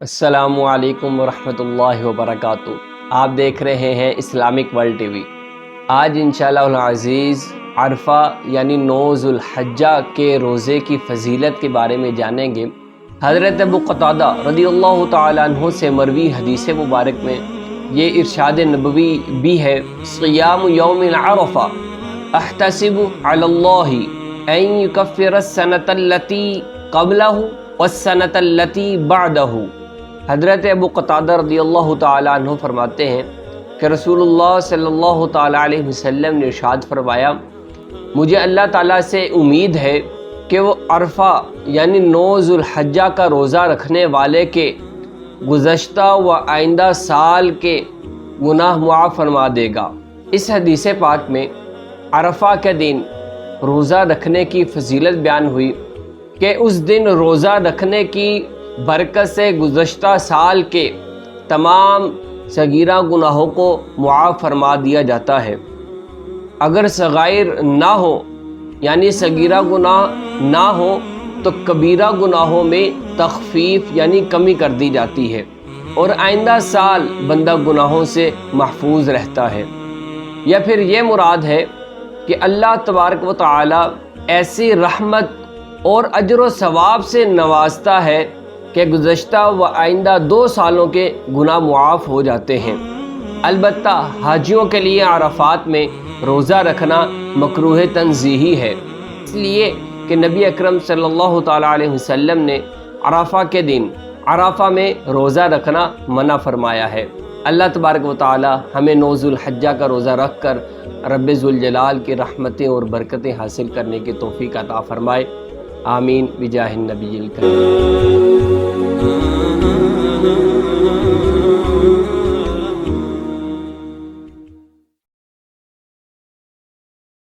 السلام علیکم ورحمۃ اللہ وبرکاتہ۔ آپ دیکھ رہے ہیں اسلامک ورلڈ ٹی وی۔ آج انشاءاللہ العزیز عرفہ یعنی 9 ذوالحجہ کے روزے کی فضیلت کے بارے میں جانیں گے۔ حضرت ابو قتادہ رضی اللہ تعالیٰ عنہ سے مروی حدیث مبارک میں یہ ارشاد نبوی بھی ہے، صیام یوم عرفہ احتسب علی اللہ ان یکفر السنۃ التی قبلہ والسنۃ التی بعدہ۔ حضرت ابو قتادہ رضی اللہ تعالیٰ عنہ فرماتے ہیں کہ رسول اللہ صلی اللہ تعالیٰ علیہ وسلم نے ارشاد فرمایا، مجھے اللہ تعالیٰ سے امید ہے کہ وہ عرفہ یعنی 9 ذوالحجہ کا روزہ رکھنے والے کے گزشتہ و آئندہ سال کے گناہ معاف فرما دے گا۔ اس حدیث پاک میں عرفہ کے دن روزہ رکھنے کی فضیلت بیان ہوئی کہ اس دن روزہ رکھنے کی برکت سے گزشتہ سال کے تمام صغیرہ گناہوں کو معاف فرما دیا جاتا ہے۔ اگر صغائر نہ ہو یعنی صغیرہ گناہ نہ ہو تو کبیرہ گناہوں میں تخفیف یعنی کمی کر دی جاتی ہے اور آئندہ سال بندہ گناہوں سے محفوظ رہتا ہے۔ یا پھر یہ مراد ہے کہ اللہ تبارک و تعالی ایسی رحمت اور اجر و ثواب سے نوازتا ہے کہ گزشتہ و آئندہ 2 سالوں کے گناہ معاف ہو جاتے ہیں۔ البتہ حاجیوں کے لیے عرفات میں روزہ رکھنا مکروہ تنزیہی ہے، اس لیے کہ نبی اکرم صلی اللہ تعالیٰ علیہ وسلم نے عرفہ کے دن عرفہ میں روزہ رکھنا منع فرمایا ہے۔ اللہ تبارک و تعالی ہمیں 9 ذوالحجہ کا روزہ رکھ کر رب ذوالجلال کی رحمتیں اور برکتیں حاصل کرنے کی توفیق عطا فرمائے، آمین بجاہ النبی الکریم۔